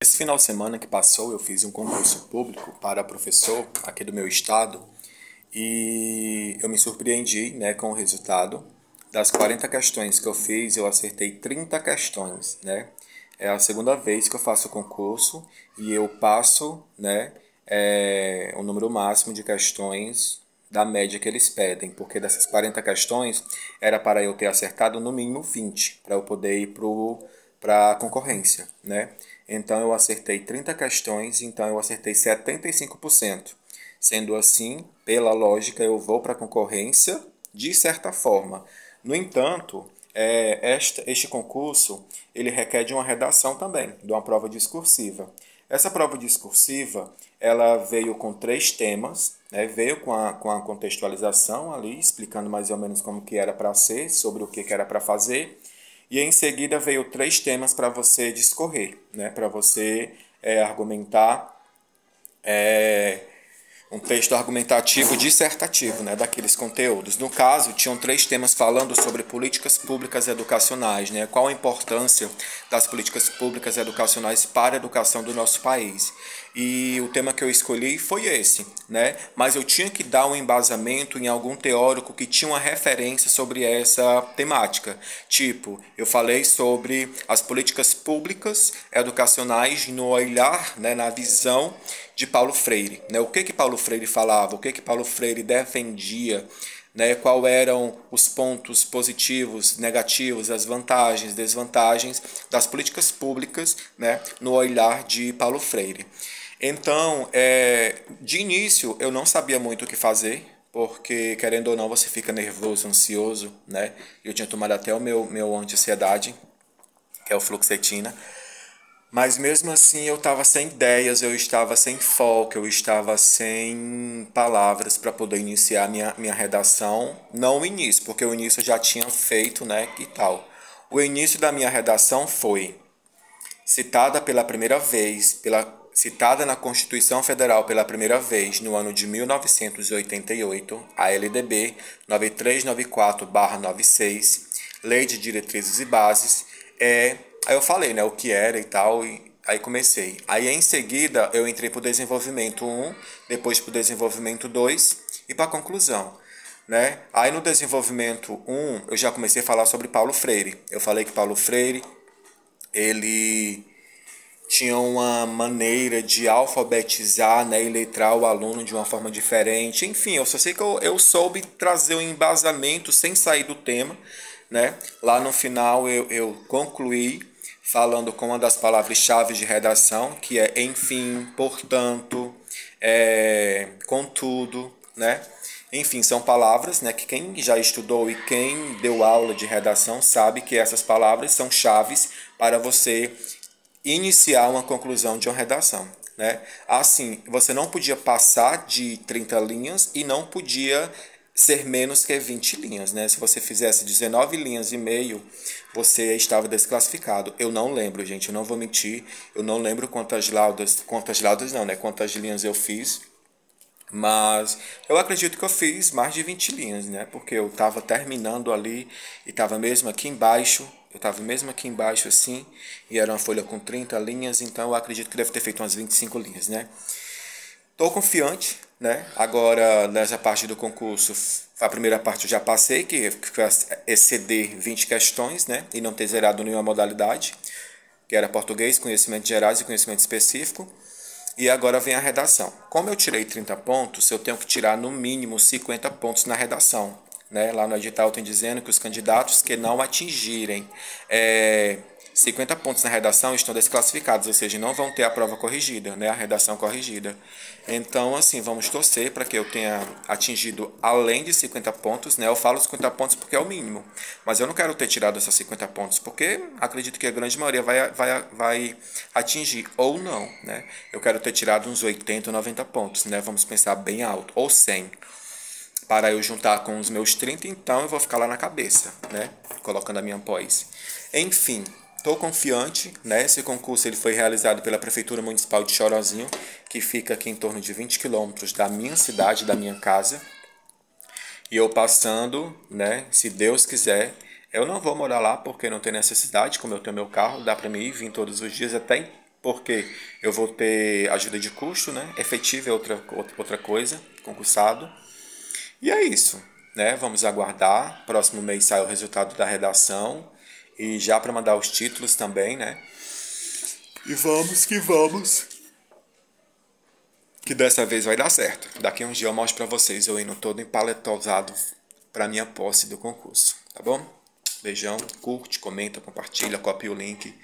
Esse final de semana que passou, eu fiz um concurso público para professor aqui do meu estado e eu me surpreendi, né, com o resultado. Das 40 questões que eu fiz, eu acertei 30 questões, né? É a segunda vez que eu faço o concurso e eu passo, né, o número máximo de questões da média que eles pedem, porque dessas 40 questões era para eu ter acertado no mínimo 20 para eu poder ir para a concorrência, né? Então eu acertei 30 questões, então eu acertei 75%. Sendo assim, pela lógica, eu vou para a concorrência de certa forma. No entanto, este concurso ele requer de uma redação também, de uma prova discursiva. Essa prova discursiva ela veio com 3 temas, né? Veio com a contextualização ali, explicando mais ou menos como que era para ser, sobre o que era para fazer. E em seguida veio 3 temas para você discorrer, né? Para você argumentar um texto argumentativo dissertativo, né, daqueles conteúdos. No caso, tinham 3 temas falando sobre políticas públicas educacionais, né, qual a importância das políticas públicas educacionais para a educação do nosso país. E o tema que eu escolhi foi esse, né? Mas eu tinha que dar um embasamento em algum teórico que tinha uma referência sobre essa temática. Tipo, eu falei sobre as políticas públicas educacionais no olhar, né, na visão de Paulo Freire, né? O que Paulo Freire falava, o que Paulo Freire defendia, né? Qual eram os pontos positivos, negativos, as vantagens, desvantagens das políticas públicas, né? No olhar de Paulo Freire. Então, de início, eu não sabia muito o que fazer, porque, querendo ou não, você fica nervoso, ansioso, né? Eu tinha tomado até o meu anti-ansiedade, que é o fluoxetina. Mas mesmo assim eu estava sem ideias, eu estava sem foco, eu estava sem palavras para poder iniciar minha redação. Não o início, porque o início eu já tinha feito, né, e tal. O início da minha redação foi citada pela primeira vez, citada na Constituição Federal pela primeira vez no ano de 1988, a LDB 9394/96, Lei de Diretrizes e Bases, aí eu falei, né, o que era e tal, e aí comecei. Aí em seguida eu entrei para o desenvolvimento 1, depois para o desenvolvimento 2 e para a conclusão. Né? Aí no desenvolvimento 1 eu já comecei a falar sobre Paulo Freire. Eu falei que Paulo Freire ele tinha uma maneira de alfabetizar, né, e letrar o aluno de uma forma diferente. Enfim, eu só sei que eu soube trazer um embasamento sem sair do tema, né? Lá no final eu concluí falando com uma das palavras-chave de redação, que é enfim, portanto, contudo, né? Enfim, são palavras, né, que quem já estudou e quem deu aula de redação sabe que essas palavras são chaves para você iniciar uma conclusão de uma redação, né? Assim, você não podia passar de 30 linhas e não podia ser menos que 20 linhas, né? Se você fizesse 19 linhas e meio, você estava desclassificado. Eu não lembro, gente, eu não vou mentir, eu não lembro quantas laudas não, né? Quantas linhas eu fiz, mas eu acredito que eu fiz mais de 20 linhas, né? Porque eu estava terminando ali e estava mesmo aqui embaixo. Eu estava mesmo aqui embaixo assim, e era uma folha com 30 linhas, então eu acredito que deve ter feito umas 25 linhas, né? Estou confiante, né? Agora, nessa parte do concurso, a primeira parte eu já passei, que foi exceder 20 questões, né? E não ter zerado nenhuma modalidade, que era português, conhecimentos gerais e conhecimento específico. E agora vem a redação. Como eu tirei 30 pontos, eu tenho que tirar no mínimo 50 pontos na redação. Né? Lá no edital tem dizendo que os candidatos que não atingirem 50 pontos na redação estão desclassificados, ou seja, não vão ter a prova corrigida, né? A redação corrigida. Então, assim, vamos torcer para que eu tenha atingido além de 50 pontos. Né? Eu falo 50 pontos porque é o mínimo, mas eu não quero ter tirado esses 50 pontos, porque acredito que a grande maioria vai atingir, ou não. Né? Eu quero ter tirado uns 80 ou 90 pontos, né? Vamos pensar bem alto, ou 100 para eu juntar com os meus 30, então eu vou ficar lá na cabeça, né? Colocando a minha pós. Enfim, estou confiante, né? Esse concurso ele foi realizado pela Prefeitura Municipal de Chorozinho, que fica aqui em torno de 20 quilômetros da minha cidade, da minha casa. E eu passando, né? Se Deus quiser, eu não vou morar lá porque não tem necessidade, como eu tenho meu carro, dá para mim ir, vir todos os dias até porque eu vou ter ajuda de custo, né? Efetivo é outra coisa, concursado. E é isso, né? Vamos aguardar. Próximo mês sai o resultado da redação. E já para mandar os títulos também, né? E vamos que vamos. Que dessa vez vai dar certo. Daqui a uns dias eu mostro para vocês eu indo todo empaletosado para minha posse do concurso, tá bom? Beijão, curte, comenta, compartilha, copia o link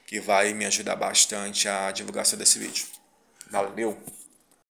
que vai me ajudar bastante a divulgação desse vídeo. Valeu!